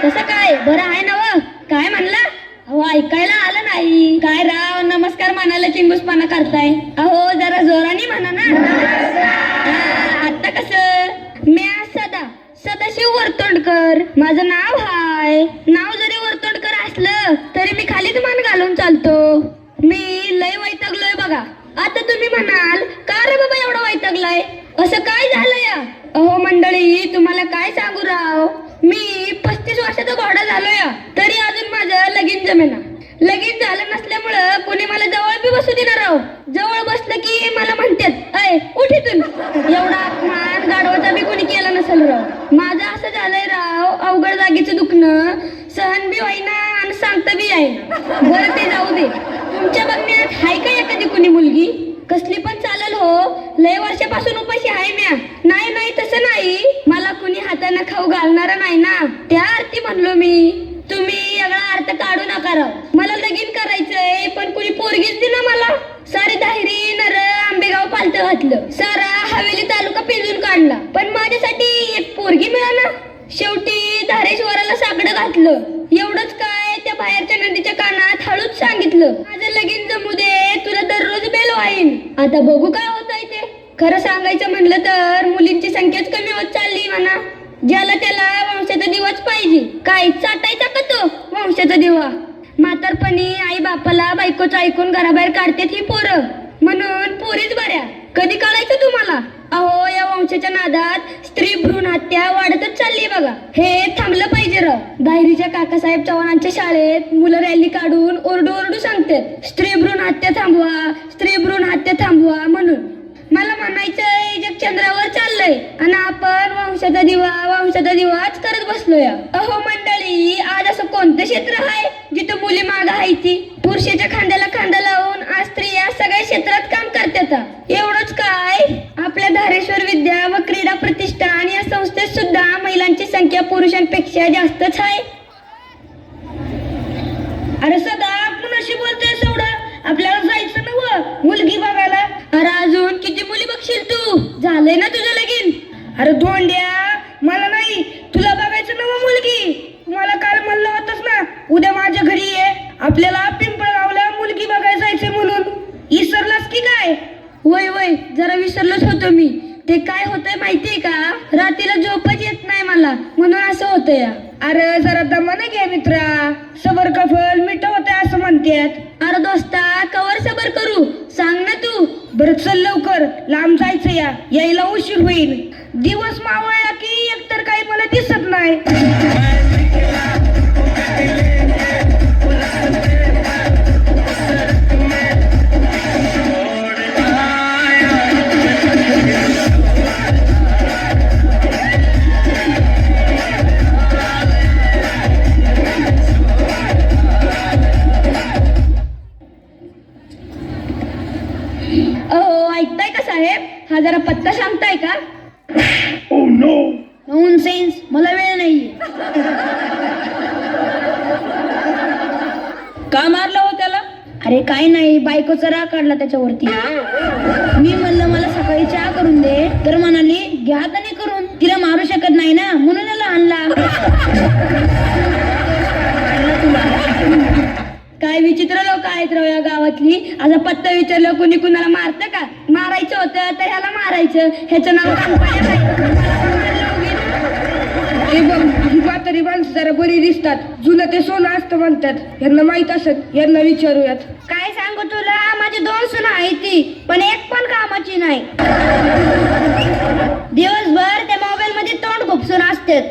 कसं काय बरं आहे ना व काय म्हणला अहो ऐकायला आलं नाही काय राव नमस्कार म्हणायला चिंगूसपणा करताय अहो जरा जोराने म्हणा ना आता कसं मी सदाशिव वर्तोंडकर माझं नाव हाय नाव जरी वर्तोंडकर असलं तरी मी खालीच मान घालून चालतो मी लय वैतागलोय बघा आता तुम्ही म्हणाल का रे बाबा एवढा वैतागलाय असं काय झालं या अहो मंडळी तुम्हाला काय सांगू राव मी 35 वर्षाचा घोडा झालोय तरी अजून माझं लगीन जमेना लगीन झालं नसल्यामुळं कोणी मला जवळ बी बसू देणार राव जवळ बसलं की मला म्हणतात अय उठीतून एवढा अपमान गाढवाचा बी कोणी केला नसेल राव माझं असं झालंय राव अवघड जागेचं दुखणं सहन बी होईना आणि सांगता बी येईना बरं ते जाऊ दे तुमच्या बघण्यात हाय का एखादी कुणी मुलगी कसली पण चालेल हो लय वर्षापासून उपाशी आहे म्या नाही तसं नाही मला कुणी हाताने खाऊ घालणारा नाही ना त्या अर्थी म्हणलो मी तुम्ही वेगळा अर्थ काढू नका राव मला लगीन करायचंय पण कुणी पोरगीच दे ना मला सारी दाहिरी नर आंबेगाव पालत घातलं सारा हवेली तालुका पिंजून काढला पण माझ्यासाठी एक पोरगी मिळाला शेवटी धारेश्वराला साकडं घातलं एवढंच काय त्या बाहेरच्या नदीच्या कानात हळूच सांगितलं माझं लगीन जमू दे तुला दररोज बेल वाईन आता बघू काय होतंय ते खरं सांगायचं म्हणलं तर मुलींची संख्याच कमी होत चालली म्हणा ज्याला त्याला वंशाचा दिवाच पाहिजे काय चाटायचा का तो वंशाचा दिवा म्हातारपणी आई बापाला बायकोचं ऐकून घराबाहेर काढतात ही पोरं म्हणून पोरीच बऱ्या कधी कळायचं तुम्हाला अहो या वंशाच्या नादात स्त्री भ्रूण हत्या वाढतच चालली बघा हे थांबलं पाहिजे राव दायरीच्या काकासाहेब चव्हाणांच्या शाळेत मुलं रॅली काढून ओरडू सांगतात स्त्री भ्रूण हत्या थांबवा म्हणून मला म्हणायचंय जग चंद्रावर चाललंय आणि आपण वंशाचा दिवाच करत बसलोय अहो मंडळी आज असं कोणतं क्षेत्र आहे जिथं मुली माग आहे ती पुरुषाच्या खांद्याला खांदा लावून आज स्त्रिया सगळ्या क्षेत्रात काम करतात एवढंच काय आपल्या धारेश्वर विद्या व क्रीडा प्रतिष्ठान या संस्थेत सुद्धा महिलांची संख्या पुरुषांपेक्षा जास्तच आहे अरे सदा कुणाशी बोलतोय एवढं आपल्याला जायचं नव मुलगी बघायला अरे अजून किती मुली बघशील तू झालंय ना तुझं लगीन अरे धोंड्या मला नाही तुला बघायचं नव मुलगी मला काल म्हणलं होतंस ना उद्या माझ्या घरी ये आपल्याला पिंपळगावला मुलगी बघायला जायचंय म्हणून विसरलास की काय वय जरा विसरलोच होतो मी ते काय होतंय माहितीये का रात्रीला झोपच येत नाही मला म्हणून असं होतंय अरे जरा दमाने घे मित्रा सबर का फल मिठ होतंय असं म्हणतात अरे दोस्ता कवर सबर करू सांग ना तू बरं चल लवकर लांब जायचं यायला उशीर होईल दिवस मावळला की एकतर काही मला दिसत नाही ऐकताय का साहेब हा जरा पत्ता सांगताय का नॉनसेन्स मला वेळ नाहीये का मारलं हो त्याला अरे काय नाही बायकोचा राग काढला त्याच्यावरती मी म्हणलं मला सकाळी चहा करून दे तर म्हणाली घ्या हाताने करून तिला मारू शकत नाही ना म्हणून त्याला आणला काय विचित्र लोक आहेत राव या गावातली आता पत्ता विचारलं कोणी कुणाला मारतं का मारायचं होतं तर ह्याला मारायचं ह्याचं नाव तरी माणसं जरा बरी दिसतात जुनं ते सोनं असतं म्हणतात यांना माहित असत यांना विचारूयात काय सांगू तुला माझी 2 सुना आहे ती पण एक पण कामाची नाही दिवसभर त्या मोबाईल मध्ये तोंड खुपसून असतात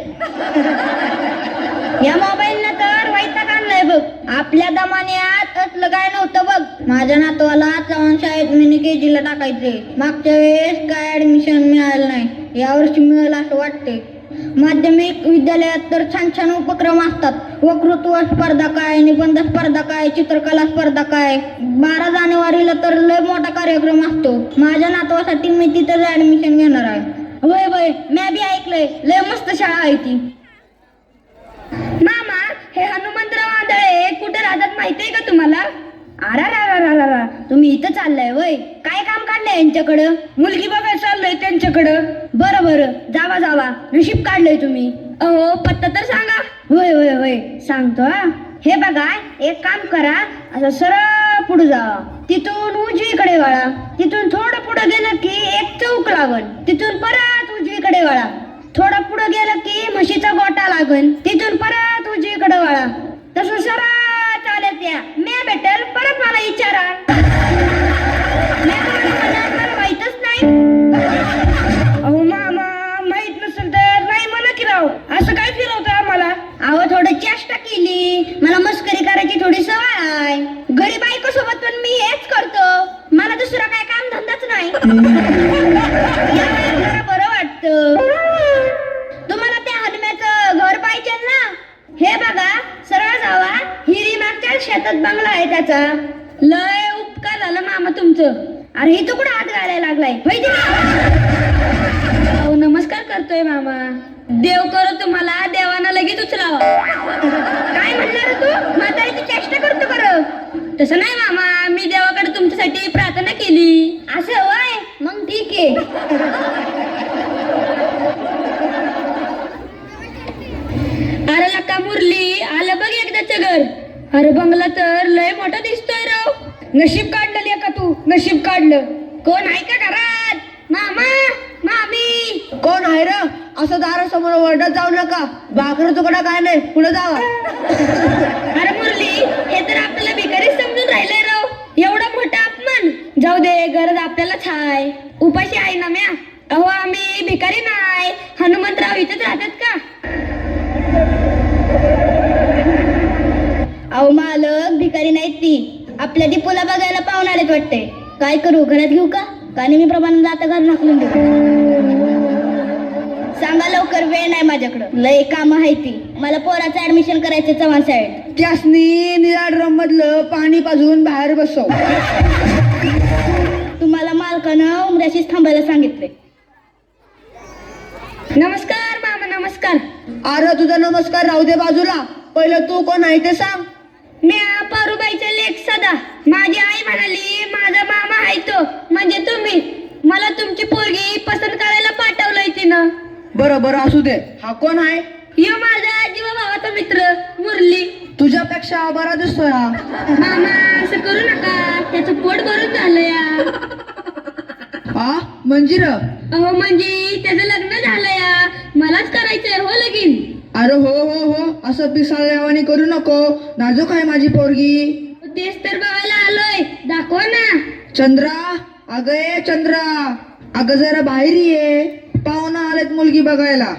या मोबाईल न तर वैताग आणलाय बघ आपल्या दमान्यात असलं काय नव्हतं बघ माझ्या नातवाला चव्हाण शाळेत मिनी KG ला टाकायचे मागच्या वेळेस काय ऍडमिशन मिळालं नाही यावर्षी मिळेल असं वाटते माध्यमिक विद्यालयात तर छान उपक्रम असतात वक्तृत्व स्पर्धा काय निबंध स्पर्धा काय चित्रकला स्पर्धा काय 12 जानेवारीला तर लय मोठा कार्यक्रम असतो माझ्या नातवासाठी मी तिथं ऍडमिशन घेणार आहे वय मी बी ऐकलंय लय मस्त शाळा आहे ती मामा हे हनुमंतराव आंधळे कुठे राहतात माहितीये का तुम्हाला अरा तुम्ही इथं चाललाय वय काय काम काढलंय यांच्याकडं मुलगी बघायला चाललंय त्यांच्याकडं बरं जावा नशीब काढलंय तुम्ही अहो पत्ता तर सांगा होय होय होय सांगतो हा. हे बघा, एक काम करा, असं सरळ पुढे जा, तिथून उजवीकडे वळा, तिथून थोडं पुढे गेलं की एक चौक लागल, तिथून परत उजवीकडे वळा, थोडं पुढे गेलं की म्हशीचा गोटा लागल, तिथून परत उजवीकडे वळा. तसं सरळ चालत या, मी भेटेल परत मला विचारा. मला माहितच नाही. अहो मामा, माहित नसेल तर नाही म्हणा की राव, असं काय फिरवतं आम्हाला? अहो थोडं चेष्टा केली, मला मस्करी करायची थोडी सवय आहे. घरी बायको सोबत पण मी हेच करतो, मला दुसरा काय काम धंदाच नाही. या वयात जरा बरं वाटतं. तुम्हाला त्या हनुम्याचं घर पाहिजे ना? हे बघा, सरळ जावा, हिरी मागच्या शेतात बंगला आहे त्याचा. लय उपकार झालं मामा तुमचं. अरे ही तो कुठं हात घालायला लागलाय? अहो नमस्कार करतोय मामा. देव करो तुम्हाला, देवाना लगेच उचलावा. काय म्हणणार तू? म्हातारीची चेष्टा करतो कर. तसं नाही मामा, मी देवाकडे तुमच्यासाठी प्रार्थना केली. असं होय? मग ठीक आहे. अरे लका मुरली, आलं बघ एकदाचं घर. अरे बंगला तर लय मोठा दिसतोय राव. नशीब काढलं का तू, नशीब काढलं. कोण आहे का घरात? मामा, मामी. कोण आहे र? असं दारासमोर ओरडत जाऊ नका. भाकर तुकडा काय नाही, पुढे जावा. अरे मुरली, हे तर आपल्याला भिकारीच समजून राहिलंय राव. एवढा मोठा अपमान. जाऊ दे, गरज आपल्यालाच हाय. उपाशी आहे ना म्या. अहो आम्ही भिकारी नाही. हनुमंतराव इथेच राहतात का? अहो मालक, भिकारी नाहीत ती. आपल्या दीपोला बघायला पाहुणार आहेत वाटते. काय करू, घरात घेऊ का? का नेहमीप्रमाणे जाता घर नाकलून देऊ? सांगा लवकर, वेळ नाही माझ्याकडं. लय काम आहे ती. मला पोराचं ऍडमिशन करायचं चव्हाण शाळेत. त्यासनी निळा ड्रम मधलं पाणी पाजून बाहेर बसव. तुम्हाला मालकानं उमऱ्याशीच थांबायला सांगितले. नमस्कार मामा, नमस्कार. अरे तुझा नमस्कार राहू दे बाजूला. पहिलं तू कोण आहे ते सांग. मी पारुबाईचा लेक सदा. माझी आई म्हणाली माझा मामा आहे तो म्हणजे तुम्ही. मला तुमची पोरगी पसंत करायला पाठवलंय तिनं. बरं बरं असू दे. हा कोण आहे? यो माझा जीवा भावाचा मित्र मुरली. तुझ्यापेक्षा बरा दिसतोय हा. मामा असं करू नका, त्याचं पोट भरून झालं या. हा मंजिर? अहो म्हणजे त्याचं लग्न झालं या. मलाच करायचंय हो लगीन. अरे हो हो हो, असं पिसाळ्यावानी करू नको. नाजूक आहे माझी पोरगी. तेच तर बघायला आलोय, दाखवा ना. चंद्रा, अगं ए चंद्रा, अगं जरा बाहेर ये. पाहुणा आलेत मुलगी बघायला.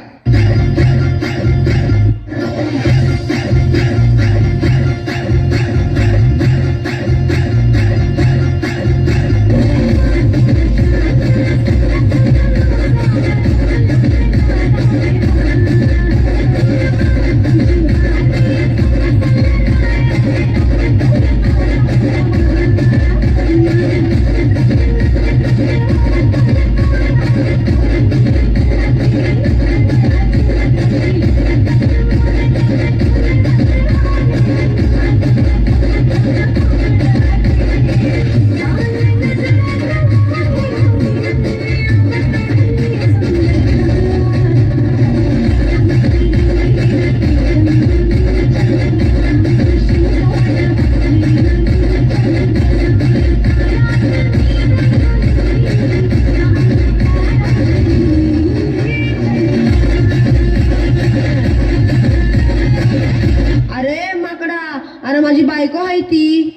अरे माझी बायको आहे ती.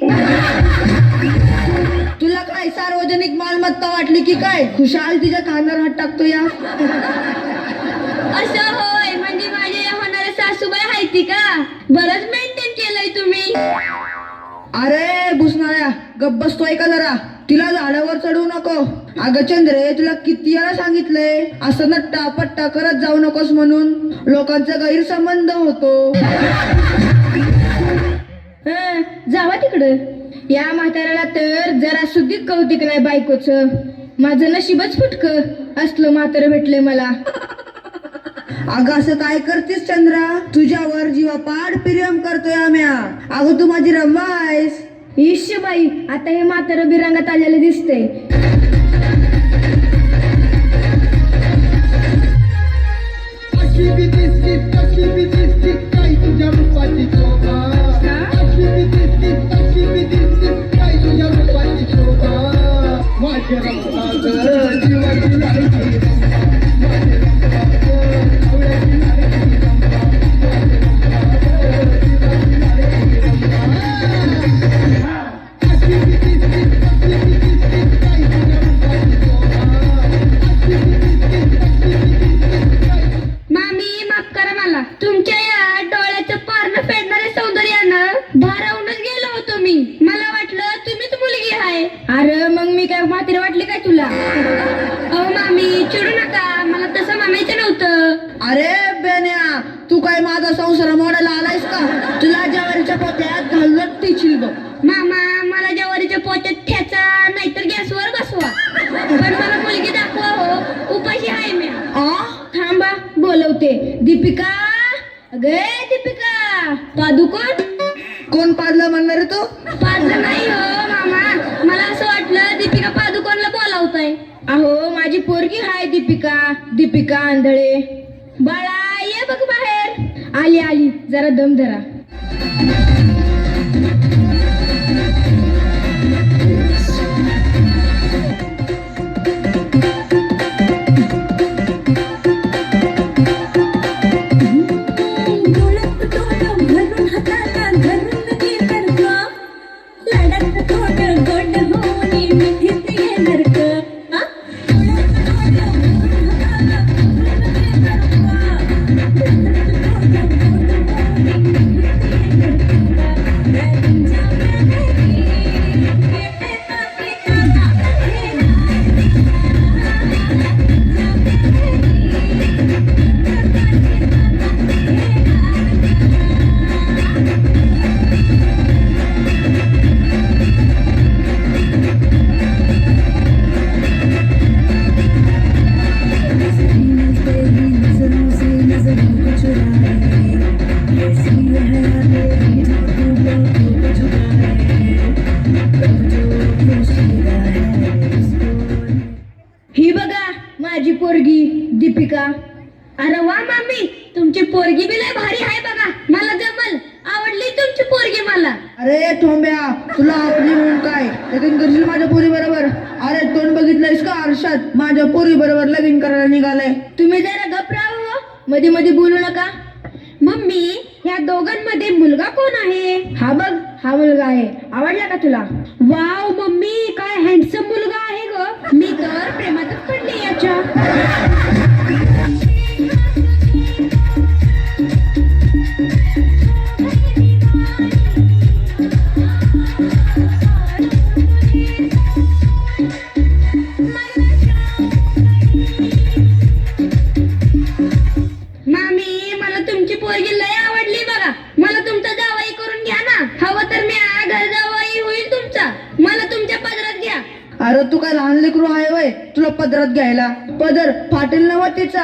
तुला काय सार्वजनिक मालमत्ता वाटली की काय? खुशाल तिच्या कानावर हात टाकतो या. असं होय, म्हणजे माझे होणारे सासूबाई आहे ती का? बरंच मेंटेन केलंय तुम्ही. अरे भुसणाऱ्या, गप्प बसतोय का जरा? तिला झाडावर चढवू नको. अगं चंद्रे, तुला किती वेळा सांगितलंय असं नट्टा पट्टा करत जाऊ नकोस म्हणून. लोकांचा गैरसंबंध होतो. जावा तिकडं. या म्हाताऱ्याला तर जरा सुद्धा कौतिक नाही बायकोचं. माझं नशीबच फुटकं असलं म्हातारं भेटलंय मला. अगं असं काय करतेस चंद्रा? तुझ्यावर जीवापाड प्रेम करतोय आम्या. अगं तू माझी रंबा आहेस. ईश बाई, आता हे म्हातारं बिरंगात आलेलं दिसतंय. अशी बी दिसतीस तशी बी दिसतीस काय तुझ्या रूपाची शोभा अशी बी दिसतीस तशी बी दिसतीस काय तुझ्या रूपाची शोभा माझ्या रंगाचं जीवाची लायकी माझ्या रंगाचं आवड्याची लायकी मामी माफ करा मला तुमच्या या डोळ्याचं पारणं फेडणाऱ्या सौंदर्यानं भारावूनच गेलो होतो मी मला वाटलं तुम्हीच मुलगी आहे. अरे मग मी काय म्हातारी वाटली काय तुला? अहो मामी चिडू नका मला तसं म्हणायचं नव्हतं. अरे बेन्या तू काय माझा संसार मोडायला आलायस का? तुला ज्वारीच्या पोत्यात घालून टिचील बघ. मामा मला ज्वारीच्या पोत्यात ठेचा नाहीतर गॅसवर बसवा पण मला मुलगी दाखवा हो उपाशी आहे मी. थांबा बोलवते. दीपिका अगे दीपिका पादुकोण कोण पाडलं म्हणणार रे तू? पाडलं नाही हो मामा मला असं वाटलं दीपिका पादुकोणला बोलावताय. अहो माझी पोरगी हाय दीपिका दीपिका आंधळे. बाळा ये बघ बाहेर. आली आली जरा दम धरा. ही बघा माझी पोरगी दीपिका. अरे वा मामी तुमची पोरगी बी लय भारी आहे बघा. मला जमल आवडली तुमची पोरगी मला. अरे ठोंब्या तुला आपली म्हणून काय लगीन करशील माझ्या पोरी बरोबर? अरे तोंड बघितलंयस का आरशात? माझ्या पोरी बरोबर लगीन करायला निघालंय. तुम्ही जरा गप राहा मध्ये मध्ये बोलू नका. मम्मी ह्या दोघांमध्ये मुलगा कोण आहे? हा बघ हा मुलगा आहे. आवडला का तुला? वाव मम्मी काय हँडसम मुलगा आहे ग. मी तर प्रेमातच पडले याच्या. मामी मला तुमची पोरगी लय आवडली बघा. मला तुमचा जावई करून घ्या ना. हवं तर मी घर जावई होईल तुमचा. मला तुमच्या पदरात घ्या. अरे तू काय लहान लेकरू आहे वय तुला पदरात घ्यायला? पदर फाटेल नवा तिचा.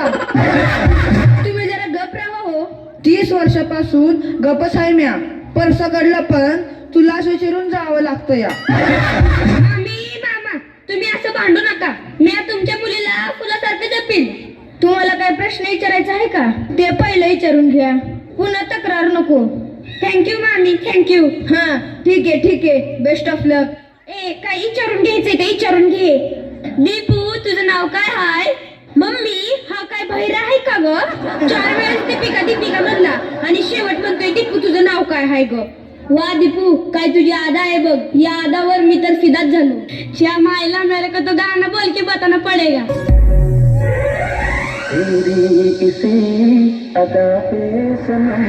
तुम्ही जरा गप राहा हो. 30 वर्षापासून गपच आहे म्या. परसाकडला पण तुला विचारून जावं लागतं या. मामी मामा तुम्ही असं भांडू नका. मी तुमच्या मुलीला फुलासारखं जपीन. तुम्हाला काय प्रश्न विचारायचा आहे का? ते पहिलं विचारून घ्या. पुन्हा तक्रार नको. थँक्यू मामी थँक्यू. हा ठीक आहे बेस्ट ऑफ लक. ए काय विचारून घ्यायचंय का? विचारून घे. दीपू तुझं नाव काय हाय? मम्मी हा काय बहिरा आहे का ग? 4 वेळेस दीपिका दीपिका म्हणला आणि शेवट म्हणतोय दीपू तुझं नाव काय हाय ग? वा दीपू काय तुझी आदा आहे बघ. या आदावर मी तर फिदाच झालो. श्या मायला मेरे को तो गाना बोल के बताना पडेगा. तेरी किसी अदा पे सनम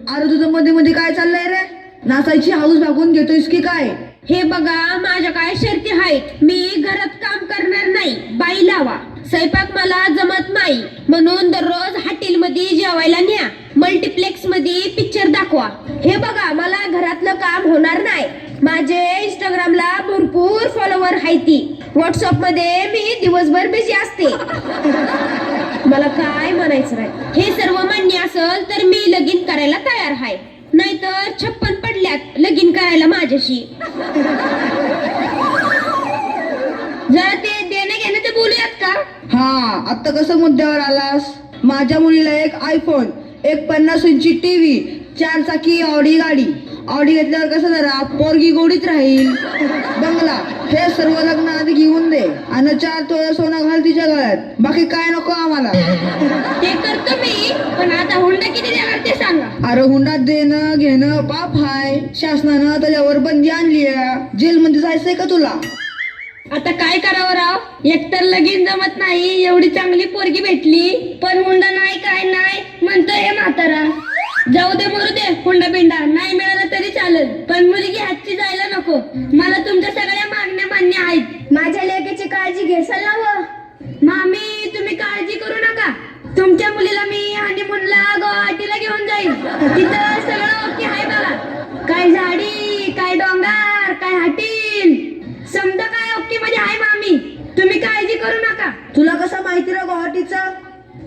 अरे तुझं मध्ये मध्ये काय चाललंय रे? नाचायची हाऊस भागून घेतोयस की काय? हे बघा माझ्या काय शर्ती आहेत. मी घरात काम करणार नाही. बाई लावा. स्वयंपाक मला जमत नाही म्हणून दररोज हॉटेल मध्ये जेवायला न्या. मल्टीप्लेक्स मध्ये पिक्चर दाखवा. हे बघा मला घरातलं काम होणार नाही. माझे इंस्टाग्रामला भरपूर फॉलोवर आहेत. व्हॉट्सअप मध्ये मी दिवसभर बिझी असते. मला काय म्हणायचं नाही. हे सर्व मान्य असल तर मी लगीन करायला तयार आहे, नाहीतर 56 पडल्यात लगीन करायला माझ्याशी. जरा ते देणं घेणं ते बोलूयात का? हा, आता कसं मुद्द्यावर आलास? माझ्या मुलीला एक आयफोन, एक 50 इंची टीव्ही, 4 चाकी ऑडी गाडी. ऑडी घेतल्यावर कसं जरा पोरगी गोडीत राहील. बंगला, हे सर्व लग्न आधी घेऊन दे आणि 4 तोळे सोनं घाल तिच्या गळ्यात. बाकी काय नको आम्हाला. ते करतो मी, पण आता हुंडा किती देणार ते सांगा. अरे हुंडा देणं घेणं पाप हाय. शासनानं त्याच्यावर बंदी आणली आहे. जेलमध्ये जायचंय का तुला? आता काय करावं राव, एकतर लगीन जमत नाही, एवढी चांगली पोरगी भेटली, पण हुंडा नाही काय नाही म्हणतोय हे म्हातारा. जाऊ दे मरू दे, हुंडा बिंडा नाही मिळाला तरी चालेल, पण मुलगी हातची जायला नको. मला तुमच्या सगळ्या मागण्या मान्य आहेत. माझ्या लेकीची काळजी घेसाल ना व? मामी तुम्ही काळजी करू नका, तुमच्या मुलीला मी हनीमूनला गुवाहाटीला घेऊन जाईल. तिथं सगळं ओके आहे बघा. काय झाडी, काय डोंगर, काय हाटील, समजा काय ओके मध्ये आहे मामी, तुम्ही काळजी करू नका. तुला कसं माहिती रे गुवाहाटीचं?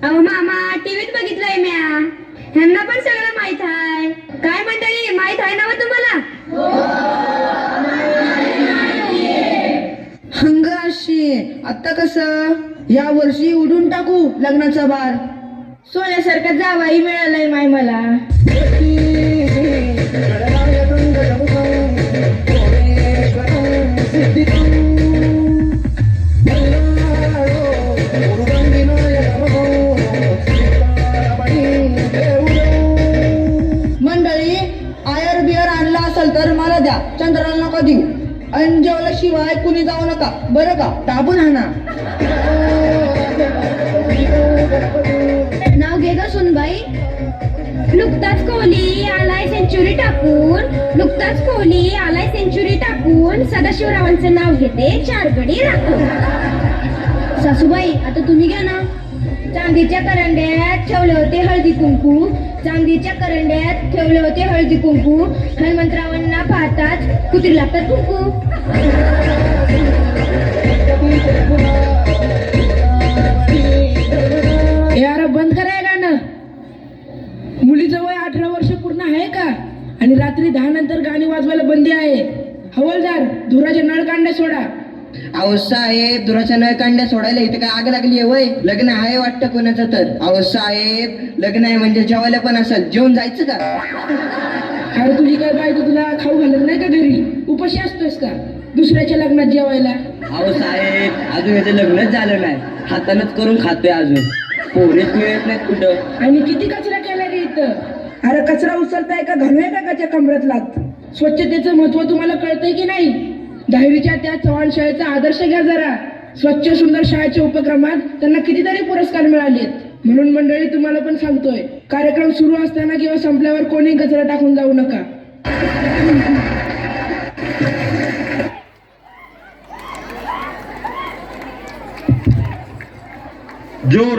अहो मामा, टीव्हीत बघितलंय म्या, ह्यांना पण सगळं माहित आहे. काय मंडळी, माहित आहे ना व तुम्हाला? हंग अशी. आता कसं या वर्षी उडून टाकू लग्नाचा भार. सोन्यासारखं जावाई मिळालंय माय मला. मंडळी, आयर बियर आणला असेल तर मला द्या, चंद्राला नका देऊ. आणि जेवल्याशिवाय कुणी जाऊ नका बरं का, दाबून आणा. नाव घे ग सुनबाई. नुकताच कोहली आलाय सेंचुरी टाकून, नुकताच कोहली आलाय सेंचुरी टाकून, सदाशिवरावांचं नाव घेते 4 गडी राखून. सासूबाई आता तुम्ही घ्या ना. चांदीच्या करंड्यात ठेवले होते हळदी कुंकू, चांदीच्या करंड्यात ठेवले होते हळदी कुंकू, हनुमंतरावांना पाहताच कुत्री लागतात कुंकू. यार बंद करा गाणं. मुलीचं वय 18 वर्ष पूर्ण आहे का? आणि रात्री 10 नंतर गाणी वाजवायला बंदी आहे. हवालदार, धुराचे नळ कांड्या सोडा. अहो साहेब, दुराच्या नळ कांड्या सोडायला इथं काय आग लागली आहे वय? लग्न आहे वाटतं कोणाचं तर. अहो साहेब, लग्न आहे म्हणजे जेवायला पण असेल, जेवून जायचं का? अरे तुझी काय बायको तुला खाऊ घालत नाही का घरी? उपाशी असतोस का दुसऱ्याच्या लग्नात जेवायला? अहो साहेब, अजून याचं लग्नच झालं नाही, हातानच करून खातोय अजून. पोरेच मिळत नाहीत कुठं. आणि किती कचरा केला रे इथं? अरे कचरा उचलताय का घालूया का त्याच्या कमरात लात? स्वच्छतेचं महत्व तुम्हाला कळतंय की नाही? 10वीच्या त्या चव्हाण शाळेचा आदर्श घ्या जरा. स्वच्छ सुंदर शाळेच्या उपक्रमात त्यांना कितीतरी पुरस्कार मिळालेत. म्हणून मंडळी तुम्हाला पण सांगतोय, कार्यक्रम सुरू असताना किंवा संपल्यावर कोणी कचरा टाकून जाऊ नका. जोर